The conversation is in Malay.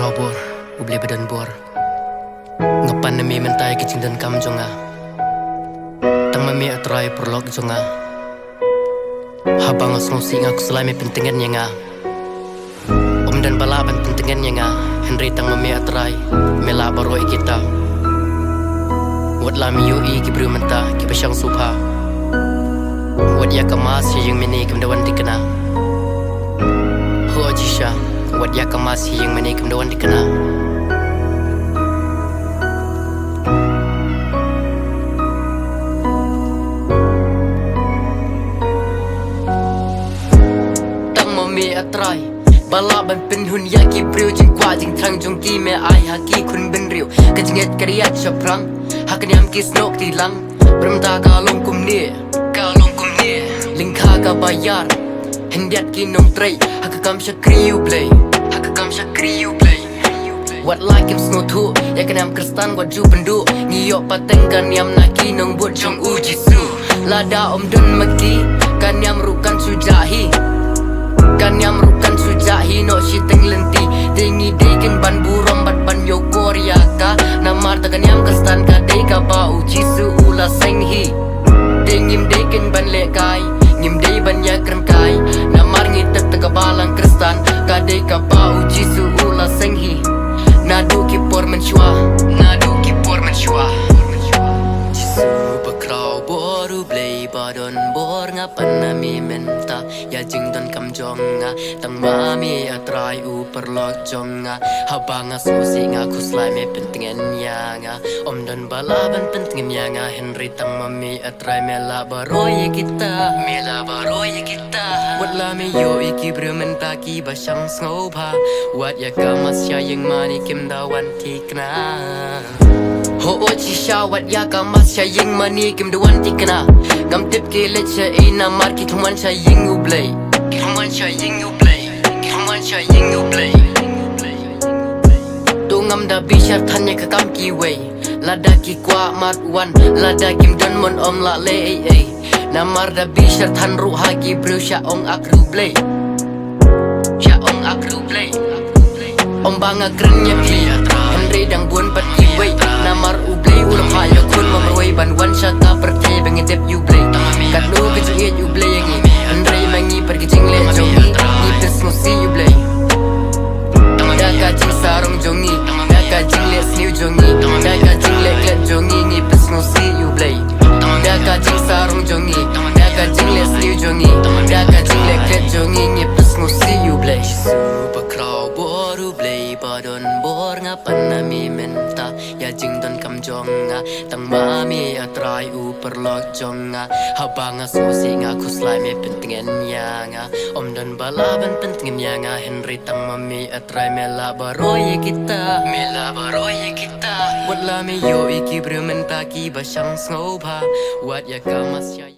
Bekrabor, ubli badan bor. Ngapan nami mentai kicing dan kam jonga. Tang mami atrai perlok jonga. Habang osnosi ngaku selami pentingannya nga. Om dan balaban pentingannya nga. Henry tang mami atrai mela baroi kita. Wat lami yoi kibru menta kipasyang supha. Wat yakamas yang mini kemdawan dikena. Ho jisha. Wat yakamas yang mini kemdawan dikena. Mi atrai balaban penhun yaki priu jing kwa jing trang jong ki me ai haki kun ben riu kajinget kariat chaprang hakan yam ki snok ti lang bermta kalong kum ni lingkha ka bayar hendiat ki nong trai hakam shakriu play what like him snow tu yakan yam kristan wat ju pendu ngiyok pateng kan yam naki nong buat jong ujisu lada om dun maki kan yam rukan sujahi kan yang merukan sujahi no shiteng lenti tingi degen ban burom bat ban yo korea ka namar takan yang kestan ka deka ba uji su ula senghi tingim degen ban lekai ngim dei ban ya krem kai namar ngitet taga balang kristan ka deka ba uji su ula senghi nadu ki por menshua jisu bakrau boru blei badon bor ngapan nami menta ya jing don kam jonga tang mami atrai u perlok jonga habanga susi nga kuslai me pentingan yanga om don balaban pentingan yanga Henry tang mami atrai mela baroy kita wat la me yo iki bremen taki basang sngopa wat ya kamas ya yang mani kim dawan tikna ho ochi shawat ya kamas ya yang mani kim dawan tikna gam tip ke lecha ina market human cha ying u play Tungam da bishar thanya ka kam ki way lada ki kwa mat wan lada kim don mon om la le ei namar da bishar than ru ha ki bru sha ong akru play om banga krenya ki Henry dang bun pat ki way namar u play ulam ha ya kun mamroi ban wan sha ka perti bengitep you play kat lu ke jingit you play yang Henry mangi pergi jingle jongi ni pes musi you play daka jing sarong jongi daka jingle sniu jongi daka jingle klet jongi ni pes musi you play daka jing sarong jongi daka jingle sniu jongi daka jingle klet jongi ni pes musi you play bakrau boru play badon bor ngapan nami menta ya jing don kam jonga tang mami atrai u perlok jonga habanga susi nga kuslai me pentingan yanga om don balaban pentingan yanga Henry tang mami atrai mela baroy kita wat la me yo iki bremen taki basang sngopa wat ya kamas ya